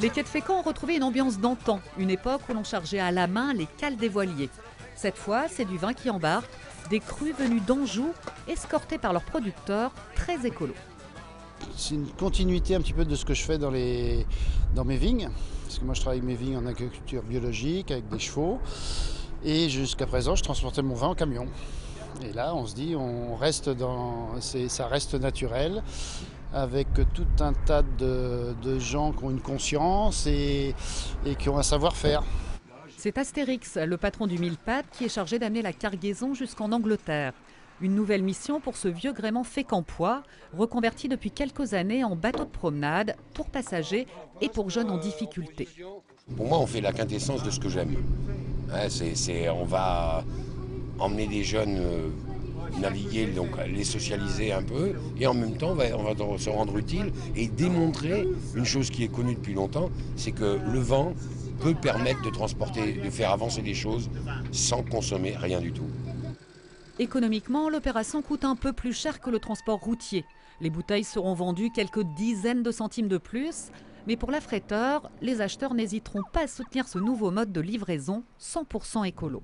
Les quais de Fécamp ont retrouvé une ambiance d'antan, une époque où l'on chargeait à la main les cales des voiliers. Cette fois, c'est du vin qui embarque, des crus venus d'Anjou, escortés par leurs producteurs, très écolos. C'est une continuité un petit peu de ce que je fais dans mes vignes. Parce que moi je travaille mes vignes en agriculture biologique avec des chevaux. Et jusqu'à présent je transportais mon vin en camion. Et là on se dit ça reste naturel. Avec tout un tas de gens qui ont une conscience et qui ont un savoir-faire. C'est Astérix, le patron du Mille-Pattes, qui est chargé d'amener la cargaison jusqu'en Angleterre. Une nouvelle mission pour ce vieux gréement fécampois, reconverti depuis quelques années en bateau de promenade pour passagers et pour jeunes en difficulté. Pour moi, on fait la quintessence de ce que j'aime. On va emmener des jeunes naviguer, donc les socialiser un peu, et en même temps, on va se rendre utile et démontrer une chose qui est connue depuis longtemps, c'est que le vent peut permettre de transporter, de faire avancer les choses sans consommer rien du tout. Économiquement, l'opération coûte un peu plus cher que le transport routier. Les bouteilles seront vendues quelques dizaines de centimes de plus. Mais pour l'affréteur, les acheteurs n'hésiteront pas à soutenir ce nouveau mode de livraison 100% écolo.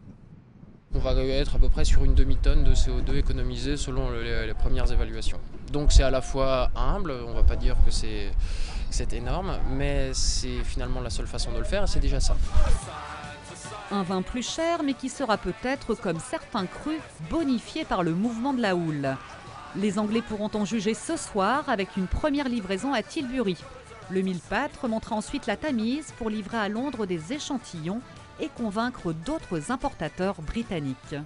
On va être à peu près sur une demi-tonne de CO2 économisée selon les premières évaluations. Donc c'est à la fois humble, on ne va pas dire que c'est énorme, mais c'est finalement la seule façon de le faire et c'est déjà ça. Un vin plus cher, mais qui sera peut-être, comme certains crus, bonifié par le mouvement de la houle. Les Anglais pourront en juger ce soir avec une première livraison à Tilbury. Le Mille-Pattes remontera ensuite la Tamise pour livrer à Londres des échantillons et convaincre d'autres importateurs britanniques.